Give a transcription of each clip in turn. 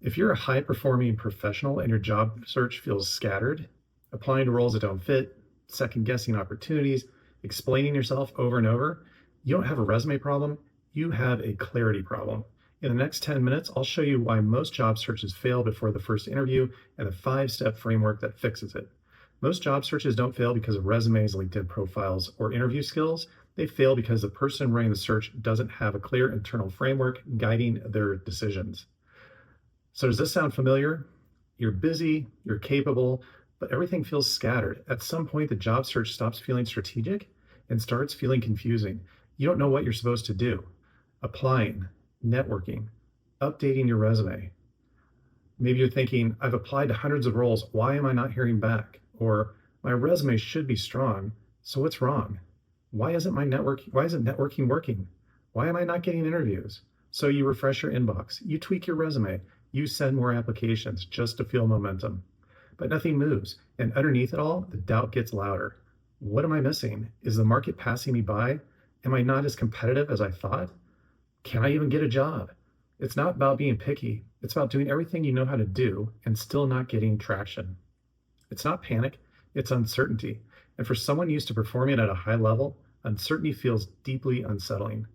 If you're a high-performing professional and your job search feels scattered, applying to roles that don't fit, second-guessing opportunities, explaining yourself over and over, you don't have a resume problem, you have a clarity problem. In the next 10 minutes, I'll show you why most job searches fail before the first interview and the 5-step framework that fixes it. Most job searches don't fail because of resumes, LinkedIn profiles, or interview skills. They fail because the person running the search doesn't have a clear internal framework guiding their decisions. So does this sound familiar? You're busy, you're capable, but everything feels scattered. At some point, the job search stops feeling strategic and starts feeling confusing. You don't know what you're supposed to do. Applying, networking, updating your resume. Maybe you're thinking, I've applied to hundreds of roles. Why am I not hearing back? Or my resume should be strong. So what's wrong? Why isn't networking working? Why am I not getting interviews? So you refresh your inbox, you tweak your resume, you send more applications just to feel momentum. But nothing moves. And underneath it all, the doubt gets louder. What am I missing? Is the market passing me by? Am I not as competitive as I thought? Can I even get a job? It's not about being picky. It's about doing everything you know how to do and still not getting traction. It's not panic, it's uncertainty. And for someone used to performing at a high level, uncertainty feels deeply unsettling.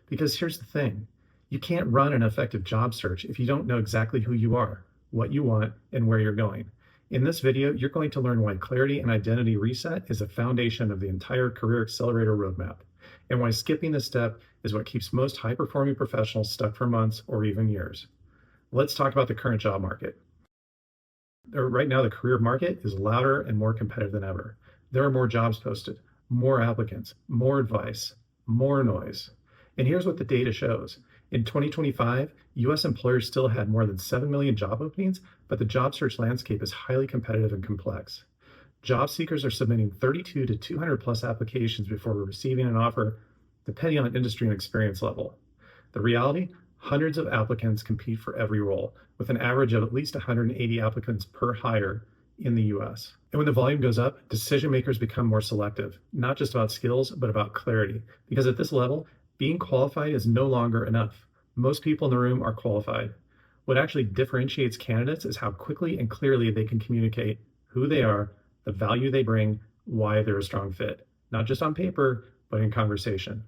Because here's the thing. You can't run an effective job search if you don't know exactly who you are, what you want, and where you're going. In this video, you're going to learn why clarity and identity reset is the foundation of the entire Career Accelerator roadmap, and why skipping this step is what keeps most high-performing professionals stuck for months or even years. Let's talk about the current job market. Right now, the career market is louder and more competitive than ever. There are more jobs posted, more applicants, more advice, more noise. And here's what the data shows. In 2025, US employers still had more than 7 million job openings, but the job search landscape is highly competitive and complex. Job seekers are submitting 32 to 200 plus applications before receiving an offer, depending on industry and experience level. The reality, hundreds of applicants compete for every role, with an average of at least 180 applicants per hire in the US. And when the volume goes up, decision makers become more selective, not just about skills, but about clarity. Because at this level, being qualified is no longer enough. Most people in the room are qualified. What actually differentiates candidates is how quickly and clearly they can communicate who they are, the value they bring, why they're a strong fit, not just on paper, but in conversation.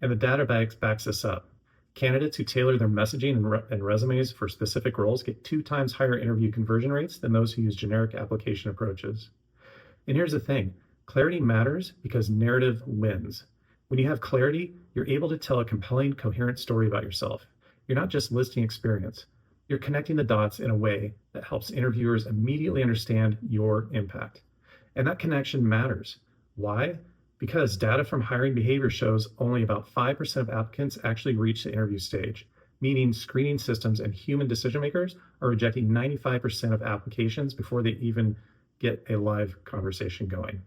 And the data backs this up. Candidates who tailor their messaging and resumes for specific roles get 2 times higher interview conversion rates than those who use generic application approaches. And here's the thing, clarity matters because narrative wins. When you have clarity, you're able to tell a compelling, coherent story about yourself. You're not just listing experience. You're connecting the dots in a way that helps interviewers immediately understand your impact. And that connection matters. Why? Because data from hiring behavior shows only about 5% of applicants actually reach the interview stage, meaning screening systems and human decision makers are rejecting 95% of applications before they even get a live conversation going.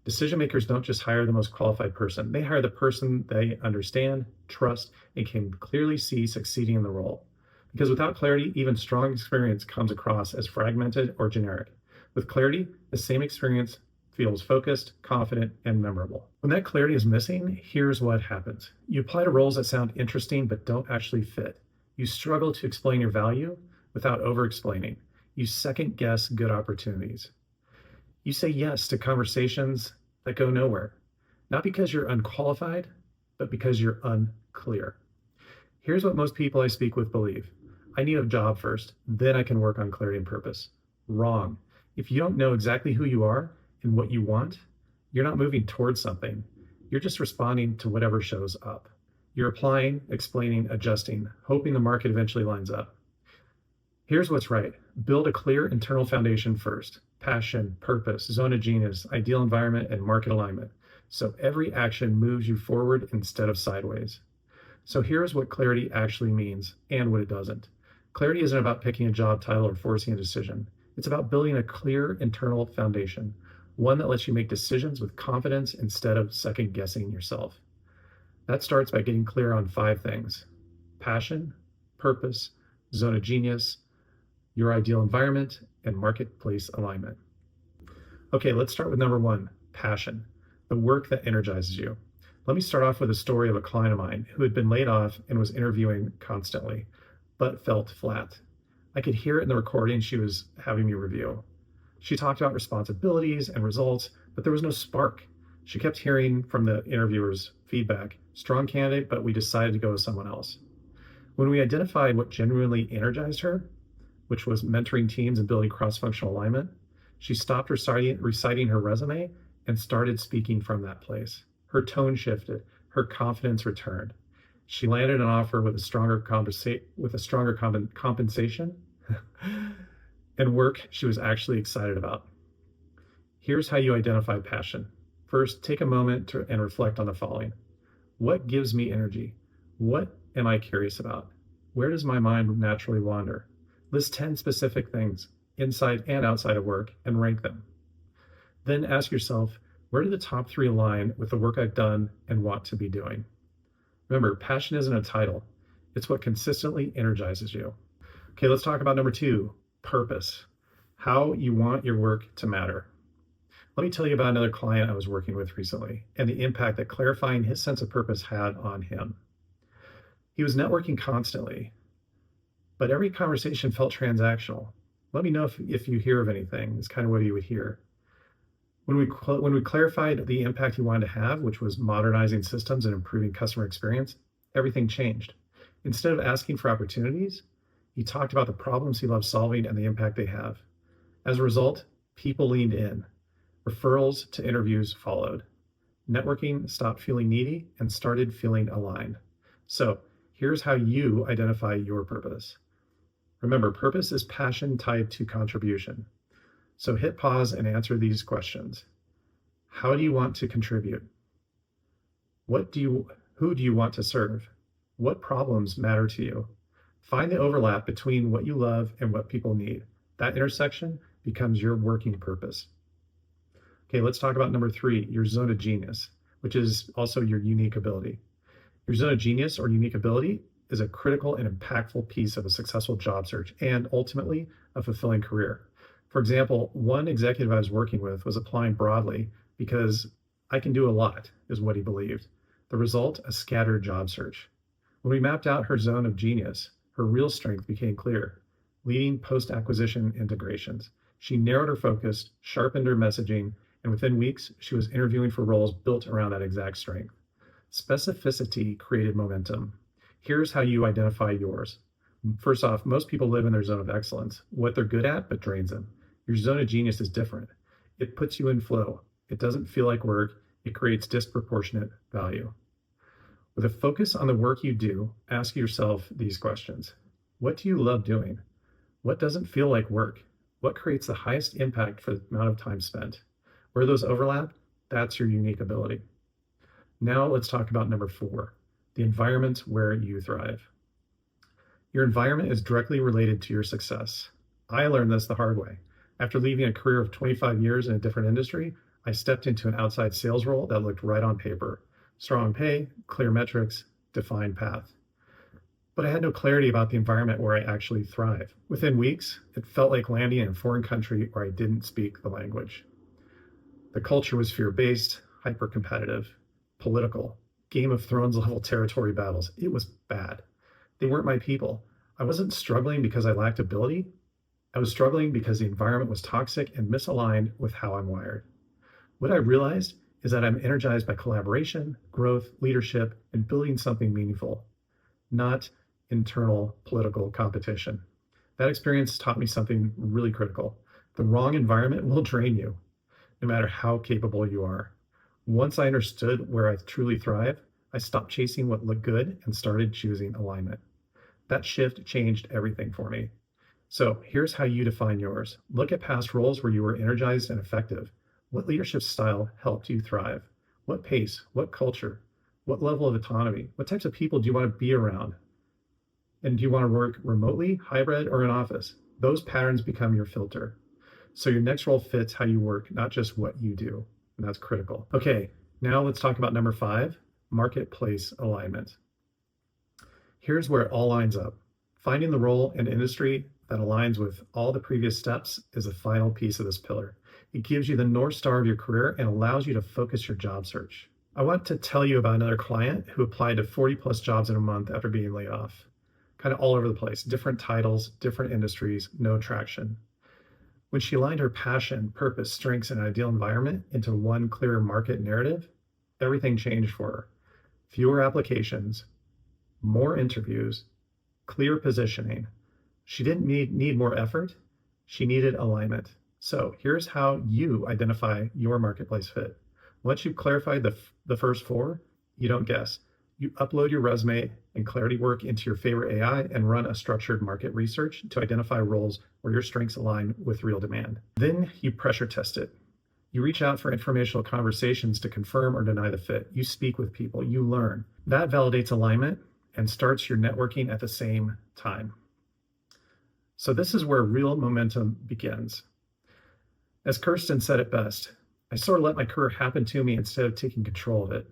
Decision makers don't just hire the most qualified person, they hire the person they understand, trust, and can clearly see succeeding in the role. Because without clarity, even strong experience comes across as fragmented or generic. With clarity, the same experience feels focused, confident, and memorable. When that clarity is missing, here's what happens. You apply to roles that sound interesting but don't actually fit. You struggle to explain your value without over-explaining. You second-guess good opportunities. You say yes to conversations that go nowhere, not because you're unqualified, but because you're unclear. Here's what most people I speak with believe. I need a job first, then I can work on clarity and purpose. Wrong. If you don't know exactly who you are and what you want, you're not moving towards something. You're just responding to whatever shows up. You're applying, explaining, adjusting, hoping the market eventually lines up. Here's what's right. Build a clear internal foundation first. Passion, purpose, zone of genius, ideal environment, and market alignment. So every action moves you forward instead of sideways. So here's what clarity actually means and what it doesn't. Clarity isn't about picking a job title or forcing a decision. It's about building a clear internal foundation, one that lets you make decisions with confidence instead of second guessing yourself. That starts by getting clear on 5 things: passion, purpose, zone of genius, your ideal environment, and marketplace alignment. Okay, let's start with number 1, passion, the work that energizes you. Let me start off with a story of a client of mine who had been laid off and was interviewing constantly, but felt flat. I could hear it in the recording she was having me review. She talked about responsibilities and results, but there was no spark. She kept hearing from the interviewer's feedback, strong candidate, but we decided to go with someone else. When we identified what genuinely energized her, which was mentoring teams and building cross-functional alignment, she stopped reciting her resume and started speaking from that place. Her tone shifted, her confidence returned. She landed an offer with a stronger compensation and work she was actually excited about. Here's how you identify passion. First, take a moment and reflect on the following. What gives me energy? What am I curious about? Where does my mind naturally wander? List 10 specific things, inside and outside of work, and rank them. Then ask yourself, where do the top 3 align with the work I've done and want to be doing? Remember, passion isn't a title. It's what consistently energizes you. Okay, let's talk about number 2, purpose. How you want your work to matter. Let me tell you about another client I was working with recently and the impact that clarifying his sense of purpose had on him. He was networking constantly, but every conversation felt transactional. Let me know if you hear of anything. It's kind of what you would hear. When we clarified the impact he wanted to have, which was modernizing systems and improving customer experience, everything changed. Instead of asking for opportunities, he talked about the problems he loves solving and the impact they have. As a result, people leaned in. Referrals to interviews followed. Networking stopped feeling needy and started feeling aligned. So here's how you identify your purpose. Remember, purpose is passion tied to contribution. So hit pause and answer these questions. How do you want to contribute? Who do you want to serve? What problems matter to you? Find the overlap between what you love and what people need. That intersection becomes your working purpose. Okay, let's talk about number 3, your zone of genius, which is also your unique ability. Your zone of genius or unique ability is a critical and impactful piece of a successful job search and ultimately a fulfilling career. For example, one executive I was working with was applying broadly because I can do a lot, is what he believed. The result, a scattered job search. When we mapped out her zone of genius, her real strength became clear, leading post-acquisition integrations. She narrowed her focus, sharpened her messaging, and within weeks, she was interviewing for roles built around that exact strength. Specificity created momentum. Here's how you identify yours. First off, most people live in their zone of excellence, what they're good at, but drains them. Your zone of genius is different. It puts you in flow. It doesn't feel like work. It creates disproportionate value. With a focus on the work you do, ask yourself these questions. What do you love doing? What doesn't feel like work? What creates the highest impact for the amount of time spent? Where those overlap, that's your unique ability. Now let's talk about number 4, the environment where you thrive. Your environment is directly related to your success. I learned this the hard way. After leaving a career of 25 years in a different industry, I stepped into an outside sales role that looked right on paper. Strong pay, clear metrics, defined path. But I had no clarity about the environment where I actually thrive. Within weeks, it felt like landing in a foreign country where I didn't speak the language. The culture was fear-based, hyper-competitive, political, Game of Thrones level territory battles. It was bad. They weren't my people. I wasn't struggling because I lacked ability. I was struggling because the environment was toxic and misaligned with how I'm wired. What I realized is that I'm energized by collaboration, growth, leadership, and building something meaningful, not internal political competition. That experience taught me something really critical. The wrong environment will drain you, no matter how capable you are. Once I understood where I truly thrive, I stopped chasing what looked good and started choosing alignment. That shift changed everything for me. So here's how you define yours. Look at past roles where you were energized and effective. What leadership style helped you thrive? What pace? What culture? What level of autonomy? What types of people do you want to be around? And do you want to work remotely, hybrid, or in office? Those patterns become your filter. So your next role fits how you work, not just what you do. And that's critical. Okay, now let's talk about number 5, marketplace alignment. Here's where it all lines up. Finding the role and industry that aligns with all the previous steps is the final piece of this pillar. It gives you the North Star of your career and allows you to focus your job search. I want to tell you about another client who applied to 40 plus jobs in a month after being laid off. kind of all over the place, different titles, different industries, no traction. When she aligned her passion, purpose, strengths, and ideal environment into one clear market narrative, everything changed for her. Fewer applications, more interviews, clear positioning. She didn't need more effort. She needed alignment. So here's how you identify your marketplace fit. Once you've clarified the first four, you don't guess. You upload your resume and clarity work into your favorite AI and run a structured market research to identify roles where your strengths align with real demand. Then you pressure test it. You reach out for informational conversations to confirm or deny the fit. You speak with people, you learn. That validates alignment and starts your networking at the same time. So this is where real momentum begins. As Kirsten said it best, I sort of let my career happen to me instead of taking control of it.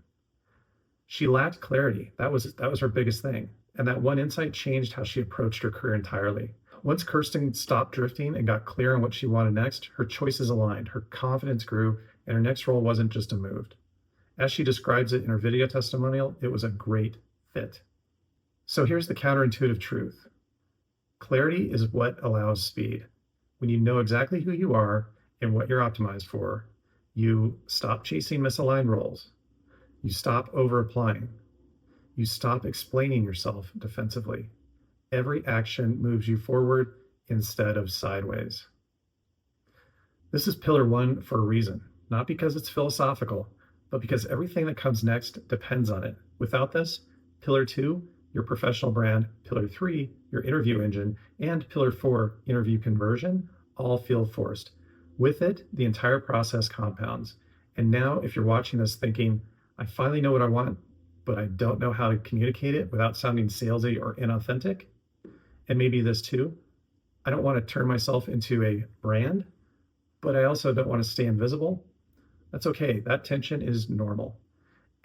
She lacked clarity. That was her biggest thing. And that one insight changed how she approached her career entirely. Once Kirsten stopped drifting and got clear on what she wanted next, her choices aligned, her confidence grew, and her next role wasn't just a move. As she describes it in her video testimonial, it was a great fit. So here's the counterintuitive truth. Clarity is what allows speed. When you know exactly who you are and what you're optimized for, you stop chasing misaligned roles. You stop over-applying. You stop explaining yourself defensively. Every action moves you forward instead of sideways. This is pillar one for a reason, not because it's philosophical, but because everything that comes next depends on it. Without this, pillar two, your professional brand, pillar three, your interview engine, and pillar four, interview conversion, all feel forced. With it, the entire process compounds. And now, if you're watching this thinking, I finally know what I want, but I don't know how to communicate it without sounding salesy or inauthentic. And maybe this too. I don't want to turn myself into a brand, but I also don't want to stay invisible. That's okay. That tension is normal.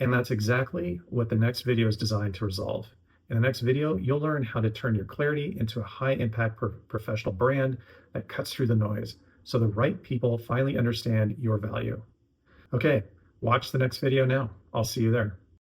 And that's exactly what the next video is designed to resolve. In the next video, you'll learn how to turn your clarity into a high impact professional brand that cuts through the noise so the right people finally understand your value. Okay. Watch the next video now. I'll see you there.